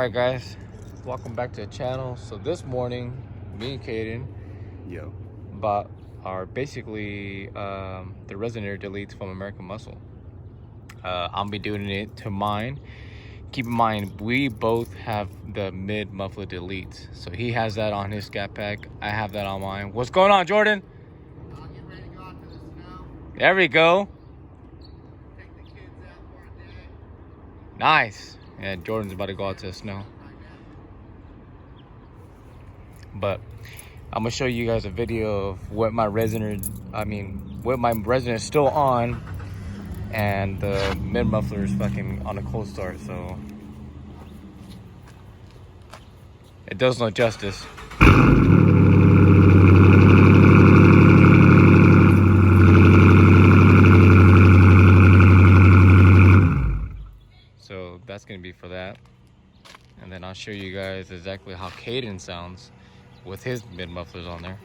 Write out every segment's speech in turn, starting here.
Alright guys, welcome back to the channel. So this morning, me and Kaden bought our basically the Resonator Deletes from American Muscle. I'll be doing it to mine. Keep in mind, we both have the mid muffler deletes. So he has that on his Scatpack, I have that on mine. What's going on, Jordan? Getting ready to go out to the snow. There we go. Take the kids out for a day. Nice. Yeah, Jordan's about to go out to the snow. But I'm gonna show you guys a video of what my Resonator is still on, and the mid muffler is fucking on a cold start, so it does no justice. So that's gonna be for that, and then I'll show you guys exactly how Kaden sounds with his mid mufflers on there.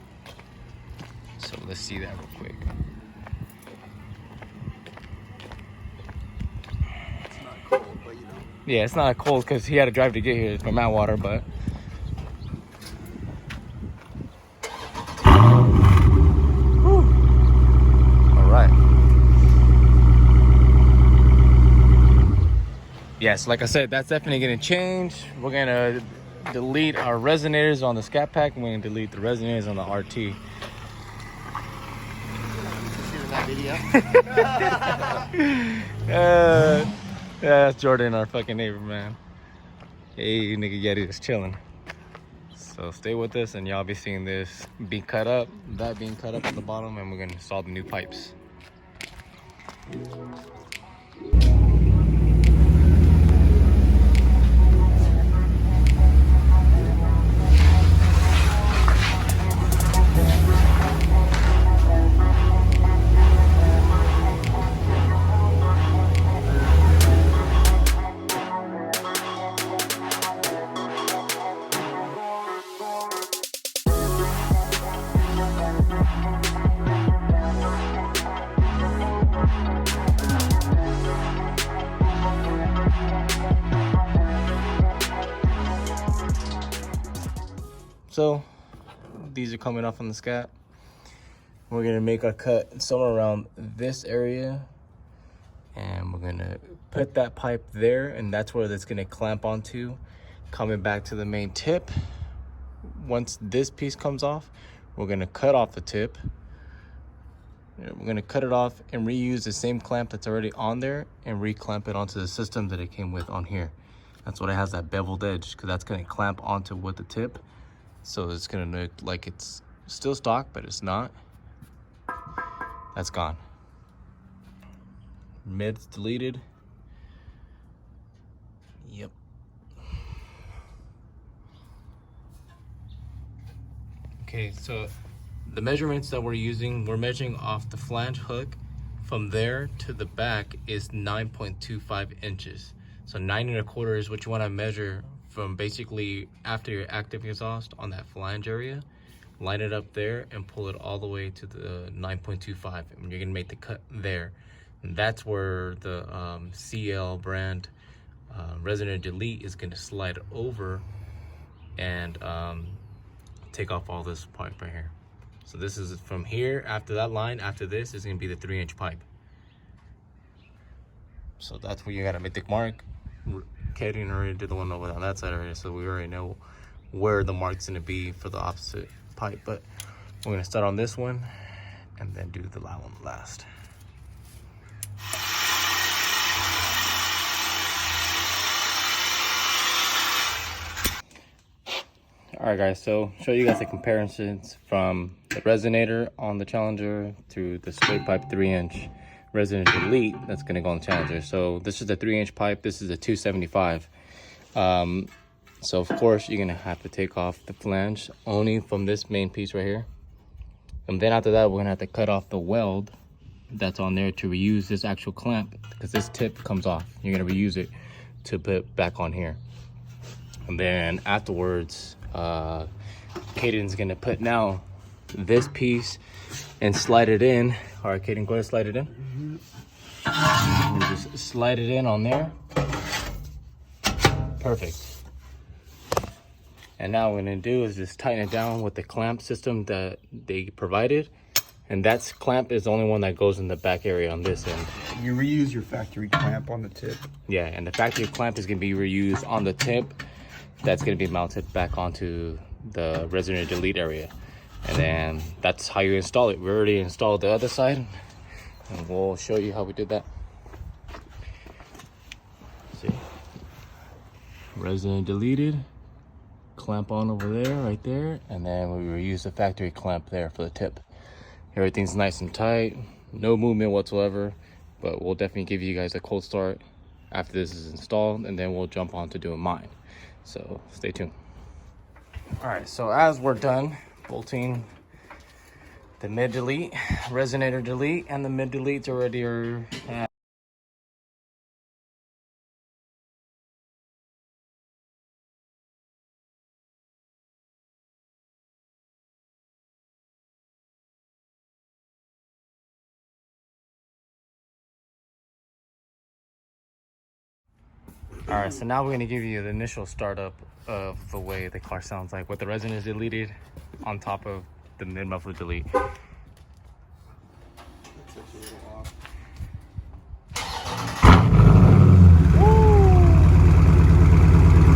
So let's see that real quick. It's not cold, but you know. Yeah, it's not cold because he had to drive to get here from Atwater, but all right. Yes, like I said, that's definitely gonna change. We're gonna delete our resonators on the Scatpack, and we're gonna delete the resonators on the RT. See that video? That's Jordan, our fucking neighbor, man. Hey, nigga Yeti is chilling. So stay with us, and y'all be seeing this be cut up, that being cut up at the bottom, and we're gonna install the new pipes. So these are coming off on the Scat. We're gonna make our cut somewhere around this area, and we're gonna put that pipe there, and that's where that's gonna clamp onto, coming back to the main tip. Once this piece comes off, we're gonna cut off the tip. We're gonna cut it off and reuse the same clamp that's already on there and re-clamp it onto the system that it came with on here. That's what it has, that beveled edge, because that's gonna clamp onto with the tip. So it's gonna look like it's still stock, but it's not. That's gone. Mid's deleted. Yep. Okay, so the measurements that we're using, we're measuring off the flange hook. From there to the back is 9.25 inches. So 9 1/4 is what you wanna measure from basically after your active exhaust on that flange area. Line it up there and pull it all the way to the 9.25, and you're gonna make the cut there. And that's where the CL brand Resonator Delete is gonna slide over and take off all this pipe right here. So this is from here, after that line, after this is gonna be the 3-inch pipe. So that's where you gotta make the mark. Kaden already did the one over on that side already, so we already know where the mark's gonna be for the opposite pipe. But we're gonna start on this one and then do the one last. All right, guys, so show you guys the comparisons from the Resonator on the Challenger to the straight pipe 3-inch Resonator Delete that's gonna go on the Challenger. So this is the 3-inch pipe, this is a 275. So of course you're gonna have to take off the flange only from this main piece right here. And then after that, we're gonna have to cut off the weld that's on there to reuse this actual clamp, because this tip comes off. You're gonna reuse it to put back on here. And then afterwards, Kaden's gonna put now this piece and slide it in. All right, Kaden, go ahead and slide it in. And just slide it in on there. Perfect. And now what we're gonna do is just tighten it down with the clamp system that they provided. And that clamp is the only one that goes in the back area on this end. You reuse your factory clamp on the tip. Yeah, and the factory clamp is gonna be reused on the tip. That's gonna be mounted back onto the Resonator Delete area. And then that's how you install it. We already installed the other side, and we'll show you how we did that. See, Resonator deleted, clamp on over there, right there, and then we reuse the factory clamp there for the tip. Everything's nice and tight, no movement whatsoever, but we'll definitely give you guys a cold start after this is installed, and then we'll jump on to doing mine. So stay tuned. All right, so as we're done bolting the mid delete, Resonator delete, and the mid deletes already are all right, so now we're gonna give you the initial startup of the way the car sounds like with the Resonator deleted on top of the mid muffler delete.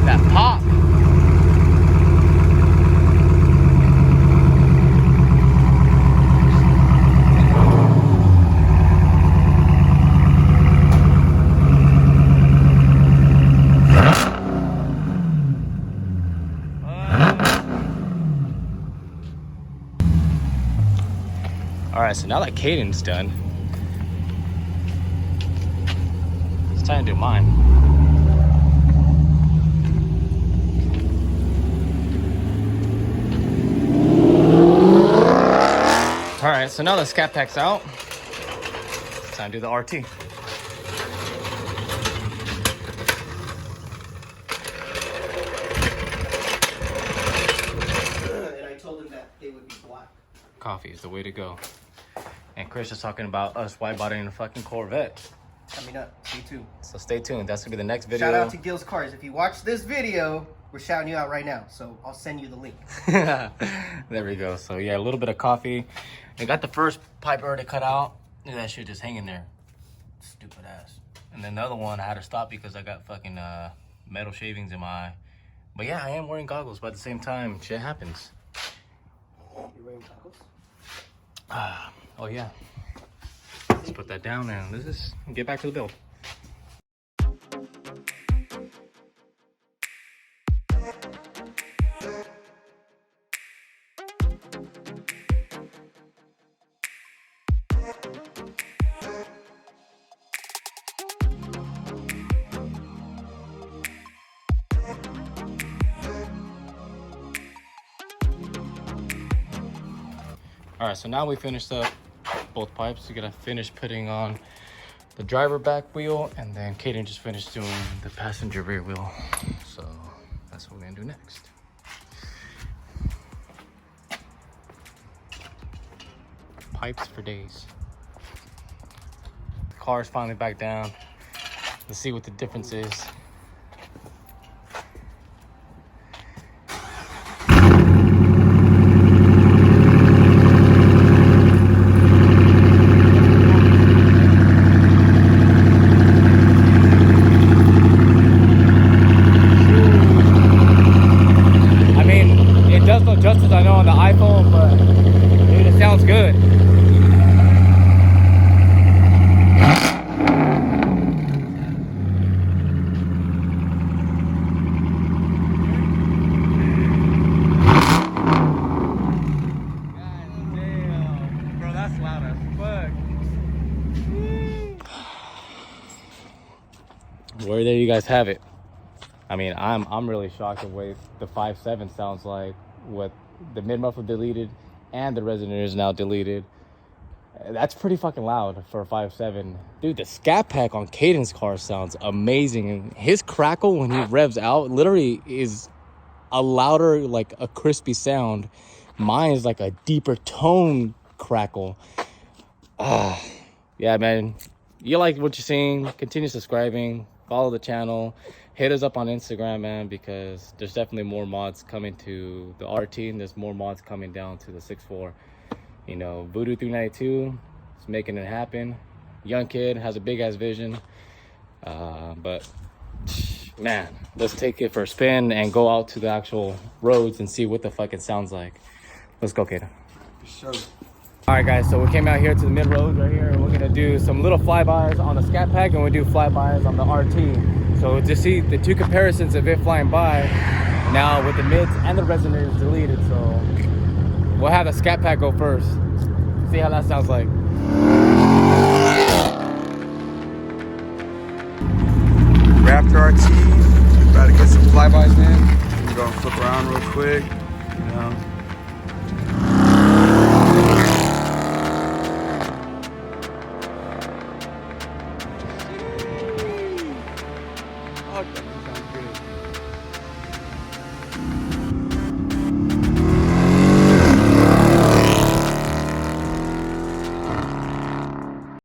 That pop. All right, so now that Kaden's done, it's time to do mine. All right, so now the Scatpack's out, it's time to do the RT. And I told him that they would be black. Coffee is the way to go. And Chris is talking about us white bodying a fucking Corvette. Coming up, stay tuned. So stay tuned, that's gonna be the next video. Shout out to Gil's Cars. If you watch this video, we're shouting you out right now. So I'll send you the link. There we go. So yeah, a little bit of coffee. I got the first pipe already cut out. Look at that shit just hanging there. Stupid ass. And then the other one I had to stop because I got fucking metal shavings in my eye. But yeah, I am wearing goggles, but at the same time, shit happens. You're wearing goggles? Oh yeah. Let's put that down and let's just get back to the build. All right, so now we finished up both pipes. We're gonna finish putting on the driver back wheel, and then Kaden just finished doing the passenger rear wheel. So that's what we're gonna do next. Pipes for days. The car's finally back down. Let's see what the difference is. Justice I know on the iPhone, but dude, it sounds good. God damn, bro, that's loud as fuck. Well, there you guys have it. I mean, I'm really shocked at the way the 5.7 sounds like with the mid muffler deleted and the resonator is now deleted. That's pretty fucking loud for a 5.7. Dude, the Scatpack on Kaden's car sounds amazing. And his crackle when he revs out literally is a louder, like a crispy sound. Mine is like a deeper tone crackle. Yeah, man. You like what you're seeing, continue subscribing, follow the channel, hit us up on Instagram, man, because there's definitely more mods coming to the RT, and there's more mods coming down to the 6.4. You know, Voodoo 392 is making it happen. Young kid, has a big ass vision. But man, let's take it for a spin and go out to the actual roads and see what the fuck it sounds like. Let's go, Kaden. Sure. All right, guys, so we came out here to the mid road right here, and we're gonna do some little flybys on the Scatpack, and we'll do flybys on the RT. So just see the two comparisons of it flying by now with the mids and the resonators deleted. So we'll have the Scatpack go first. See how that sounds like. Raptor RT, about to get some flybys in. We're gonna flip around real quick, you know. Oh, that sounds good.